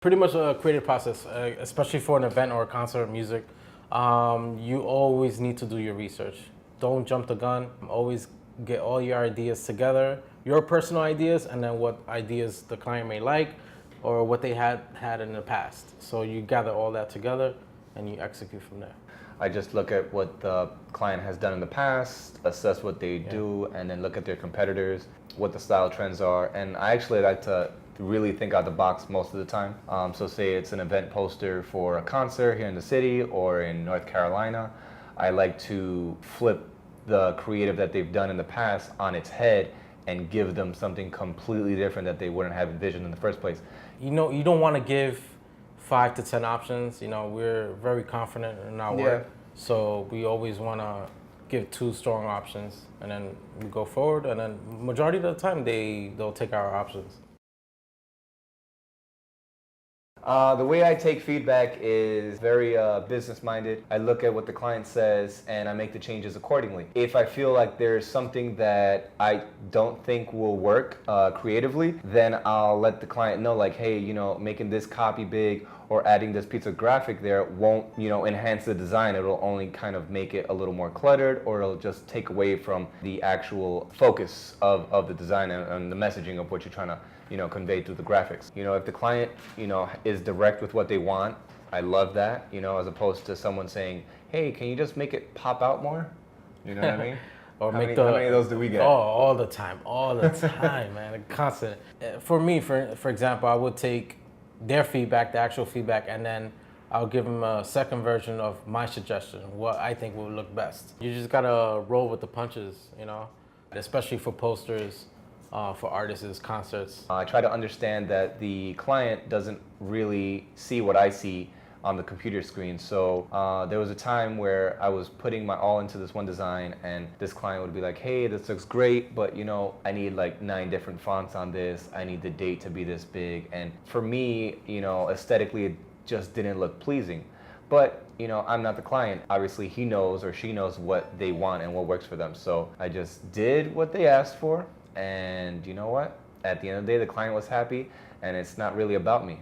Pretty much a creative process, especially for an event or a concert of music. You always need to do your research. Don't jump the gun. Always get all your ideas together, your personal ideas, and then what ideas the client may like or what they had in the past. So you gather all that together and you execute from there. I just look at what the client has done in the past, assess what they do, and then look at their competitors, what the style trends are. And I actually like to really think out the box most of the time. So say it's an event poster for a concert here in the city or in North Carolina. I like to flip the creative that they've done in the past on its head and give them something completely different that they wouldn't have envisioned in the first place. You know, you don't want to give 5 to 10 options. You know, we're very confident in our work. So we always want to give 2 strong options and then we go forward, and then majority of the time they'll take our options. The way I take feedback is very business-minded. I look at what the client says and I make the changes accordingly. If I feel like there's something that I don't think will work creatively, then I'll let the client know, like, hey, you know, making this copy big or adding this piece of graphic there won't, you know, enhance the design. It'll only kind of make it a little more cluttered, or it'll just take away from the actual focus of the design and the messaging of what you're trying to, you know, convey through the graphics. You know, if the client, you know, is direct with what they want, I love that, you know, as opposed to someone saying, hey, can you just make it pop out more? You know what I mean? Or how many of those do we get? Oh, all the time, man, constant. For me, for example, I would take their feedback, the actual feedback, and then I'll give them a second version of my suggestion, what I think will look best. You just gotta roll with the punches, you know, especially for posters, for artists' concerts. I try to understand that the client doesn't really see what I see on the computer screen. So there was a time where I was putting my all into this one design, and this client would be like, hey, this looks great, but you know, I need like 9 different fonts on this. I need the date to be this big. And for me, you know, aesthetically, it just didn't look pleasing. But, you know, I'm not the client. Obviously, he knows or she knows what they want and what works for them. So I just did what they asked for. And you know what? At the end of the day, the client was happy, and it's not really about me.